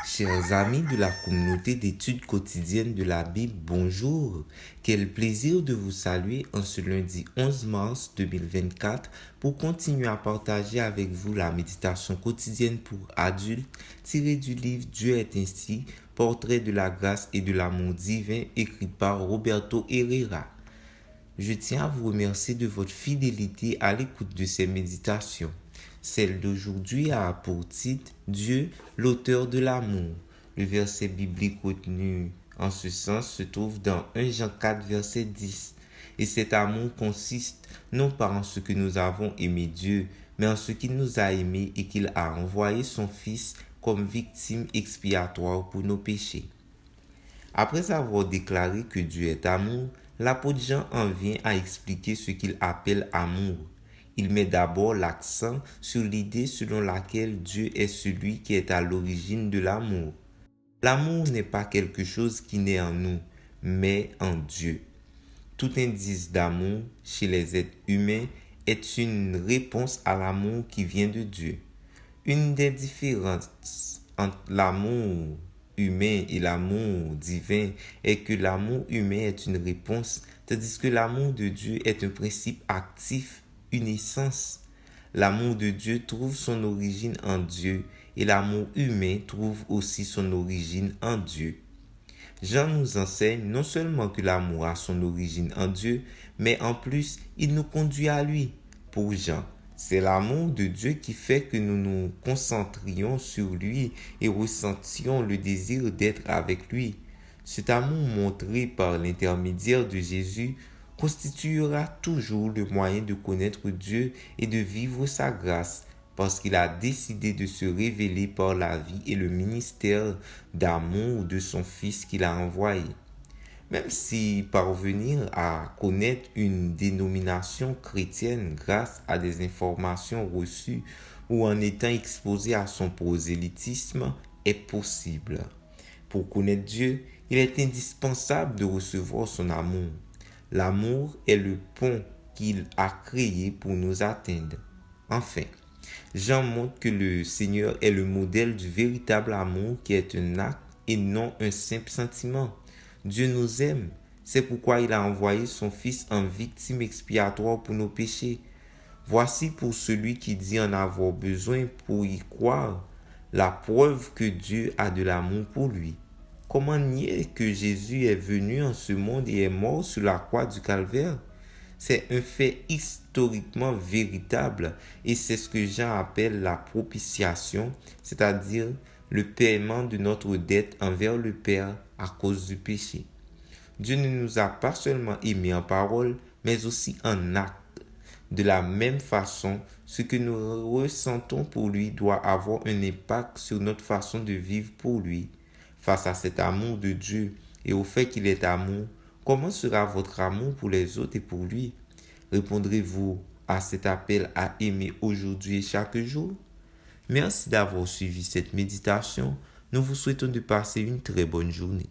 Chers amis de la communauté d'études quotidiennes de la Bible, bonjour. Quel plaisir de vous saluer en ce lundi 11 mars 2024 pour continuer à partager avec vous la méditation quotidienne pour adultes tirée du livre Dieu est ainsi, portrait de la grâce et de l'amour divin écrit par Roberto Herrera. Je tiens à vous remercier de votre fidélité à l'écoute de ces méditations. Celle d'aujourd'hui a pour titre Dieu, l'auteur de l'amour. Le verset biblique retenu en ce sens se trouve dans 1 Jean 4, verset 10. Et cet amour consiste non pas en ce que nous avons aimé Dieu, mais en ce qu'il nous a aimés et qu'il a envoyé son Fils comme victime expiatoire pour nos péchés. Après avoir déclaré que Dieu est amour, l'apôtre Jean en vient à expliquer ce qu'il appelle amour. Il met d'abord l'accent sur l'idée selon laquelle Dieu est celui qui est à l'origine de l'amour. L'amour n'est pas quelque chose qui naît en nous, mais en Dieu. Tout indice d'amour chez les êtres humains est une réponse à l'amour qui vient de Dieu. Une des différences entre l'amour humain et l'amour divin est que l'amour humain est une réponse, tandis que l'amour de Dieu est un principe actif, une essence. L'amour de Dieu trouve son origine en Dieu et l'amour humain trouve aussi son origine en Dieu. Jean nous enseigne non seulement que l'amour a son origine en Dieu, mais en plus, il nous conduit à lui. Pour Jean, c'est l'amour de Dieu qui fait que nous nous concentrions sur lui et ressentions le désir d'être avec lui. Cet amour montré par l'intermédiaire de Jésus constituera toujours le moyen de connaître Dieu et de vivre sa grâce, parce qu'il a décidé de se révéler par la vie et le ministère d'amour de son Fils qu'il a envoyé. Même si parvenir à connaître une dénomination chrétienne grâce à des informations reçues ou en étant exposé à son prosélytisme est possible. Pour connaître Dieu, il est indispensable de recevoir son amour. L'amour est le pont qu'il a créé pour nous atteindre. Enfin, Jean montre que le Seigneur est le modèle du véritable amour qui est un acte et non un simple sentiment. Dieu nous aime, c'est pourquoi il a envoyé son Fils en victime expiatoire pour nos péchés. Voici pour celui qui dit en avoir besoin pour y croire, la preuve que Dieu a de l'amour pour lui. Comment nier que Jésus est venu en ce monde et est mort sur la croix du Calvaire? C'est un fait historiquement véritable et c'est ce que Jean appelle la propitiation, c'est-à-dire le paiement de notre dette envers le Père à cause du péché. Dieu ne nous a pas seulement aimés en parole, mais aussi en acte. De la même façon, ce que nous ressentons pour lui doit avoir un impact sur notre façon de vivre pour lui. Face à cet amour de Dieu et au fait qu'il est amour, comment sera votre amour pour les autres et pour lui? Répondrez-vous à cet appel à aimer aujourd'hui et chaque jour? Merci d'avoir suivi cette méditation. Nous vous souhaitons de passer une très bonne journée.